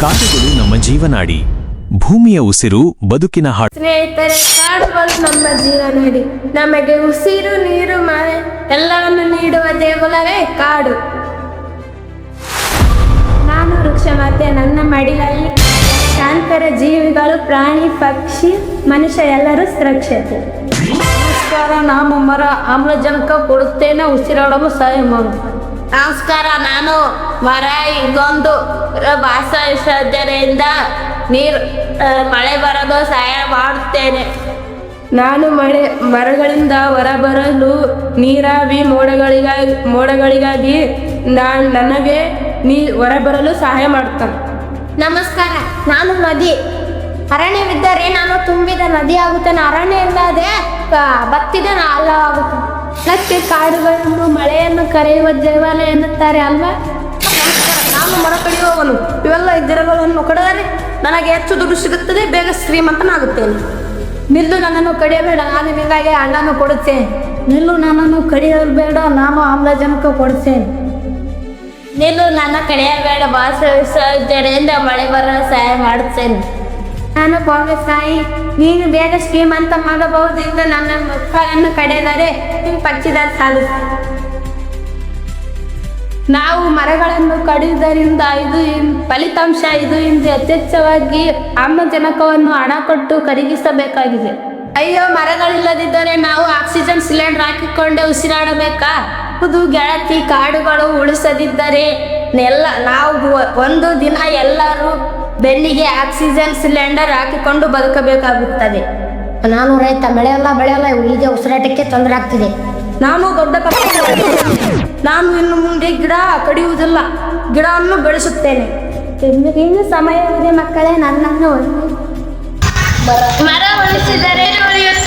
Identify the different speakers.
Speaker 1: ಕಾಡುಗಳು ನಮ್ಮ ಜೀವನಾಡಿ, ಭೂಮಿಯ ಉಸಿರು ಬದುಕಿನ ಹಾಡು.
Speaker 2: ಸ್ನೇಹಿತರೆ, ಕಾಡುಗಳು ನಮ್ಮ ಜೀವನಾಡಿ. ನಮಗೆ ಉಸಿರು, ನೀರು, ಮಳೆ ಎಲ್ಲವನ್ನು ನೀಡುವ ದೇಗುಲವೇ ಕಾಡು. ನಾನು ವೃಕ್ಷ ಮತ್ತೆ ನನ್ನ ಮಡಿಲಲ್ಲಿ ಶಾಂತರ ಜೀವಿಗಳು, ಪ್ರಾಣಿ, ಪಕ್ಷಿ, ಮನುಷ್ಯ ಎಲ್ಲರೂ ಸುರಕ್ಷತೆ.
Speaker 3: ನಮಸ್ಕಾರ, ನಾನು ಮರ ಆಮ್ಲಜನಕ ಕೊಡುತ್ತೇನೆ, ಉಸಿರಾಡಲು ಸಹಾಯ ಮಾಡು.
Speaker 2: ನಮಸ್ಕಾರ, ನಾನು ಮರ. ಇದೊಂದು ಭಾಷಾ ವಿಸರ್ಜನೆಯಿಂದ ಮಳೆ ಬರಲು ಸಹಾಯ ಮಾಡುತ್ತೇನೆ. ನಾನು ಮರಗಳಿಂದ ಹೊರಬರಲು ನೀರಾವಿ ಮೋಡಗಳಿಗಾಗಿ ನನಗೆ ಹೊರಬರಲು ಸಹಾಯ ಮಾಡುತ್ತೇನೆ.
Speaker 4: ನಮಸ್ಕಾರ, ನಾನು ನದಿ. ಅರಣ್ಯವಿದ್ದರೆ ನಾನು ತುಂಬಿದ ನದಿ ಆಗುತ್ತೇನೆ, ಅರಣ್ಯ ಇಲ್ಲದೆ ಬತ್ತಿದ ಹಳ್ಳವಾಗುತ್ತೇನೆ. ಅದಕ್ಕೆ ಕಾಡುಗಳನ್ನು ಮಳೆಯನ್ನು ಕರೆಯುವ ಜೀವನ ಎನ್ನುತ್ತಾರೆ ಅಲ್ವಾ?
Speaker 3: ನಾನು ಮರ ಕಡಿಯುವವನು. ಇವೆಲ್ಲ ಗಿಡಗಳನ್ನು ಕಡಿದರೆ ನನಗೆ ಹೆಚ್ಚು ದುಡ್ಡು ಸಿಗುತ್ತದೆ, ಬೇಗ ಶ್ರೀಮಂತನಾಗುತ್ತೇನೆ.
Speaker 4: ನಿಲ್ಲು, ನನ್ನನ್ನು ಕಡಿಯಬೇಡ, ನಾನು ನಿನಗೆ ಹಣ್ಣನ್ನು ಕೊಡುತ್ತೇನೆ. ನಿಲ್ಲು, ನನ್ನನ್ನು ಕಡಿಯಬೇಡ, ನಾನು ಆಮ್ಲಜನಕ ಕೊಡುತ್ತೇನೆ.
Speaker 2: ನೀನು ನನ್ನ ಕಡೆಯಬೇಡ, ಭಾಷಾ ವಿಸರ್ಜನೆಯಿಂದ ಮಳೆ ಬರಲು ಸಹಾಯ ಮಾಡುತ್ತೇನೆ.
Speaker 4: ನಾನು ಭವ್ಯಸಾಯಿ, ನೀನು ಬೇಗ ಶ್ರೀಮಂತ ಮಾಡಬಹುದು. ಇಂದು ನನ್ನ ಮಕ್ಕಳನ್ನು ಕಡಿದರೆ ಪಕ್ಷಿದ ಸಾಲು.
Speaker 2: ನಾವು ಮರಗಳನ್ನು ಕಡಿಯುವುದರಿಂದ ಫಲಿತಾಂಶ ಇಂದು ಯಥೇಚ್ಛವಾಗಿ ಆಮ್ಲಜನಕವನ್ನು ಹಣ ಕೊಟ್ಟು ಖರೀದಿಸಬೇಕಾಗಿದೆ. ಅಯ್ಯೋ, ಮರಗಳಿಲ್ಲದಿದ್ದರೆ ನಾವು ಆಕ್ಸಿಜನ್ ಸಿಲಿಂಡರ್ ಹಾಕಿಕೊಂಡೇ ಉಸಿರಾಡಬೇಕಾ? ಹೌದು ಗೆಳತಿ, ಕಾಡುಗಳು ಉಳಿಸದಿದ್ದರೆ ನಾವು ಒಂದು ದಿನ ಎಲ್ಲರೂ ಬೆನ್ನಿಗೆ ಆಕ್ಸಿಜನ್ ಸಿಲಿಂಡರ್ ಹಾಕಿಕೊಂಡು ಬದುಕಬೇಕಾಗುತ್ತದೆ.
Speaker 4: ನಾನು ರೈತ, ಬೆಳೆಯಲ್ಲ, ಈಗ ಉಸಿರಾಟಕ್ಕೆ ತೊಂದರೆ ಆಗ್ತಿದೆ.
Speaker 3: ನಾನು ದೊಡ್ಡ ನಾನು ಇನ್ನು ಮುಂದೆ ಗಿಡ ಕಡಿಯುವುದಿಲ್ಲ, ಗಿಡವನ್ನು ಬೆಳೆಸುತ್ತೇನೆ.
Speaker 4: ಇನ್ನು ಸಮಯವಿದೆ ಮಕ್ಕಳೇ, ನನ್ನನ್ನು
Speaker 2: ಮರ ಉಳಿಸಿದರೆ ಉಳಿಯುತ್ತದೆ.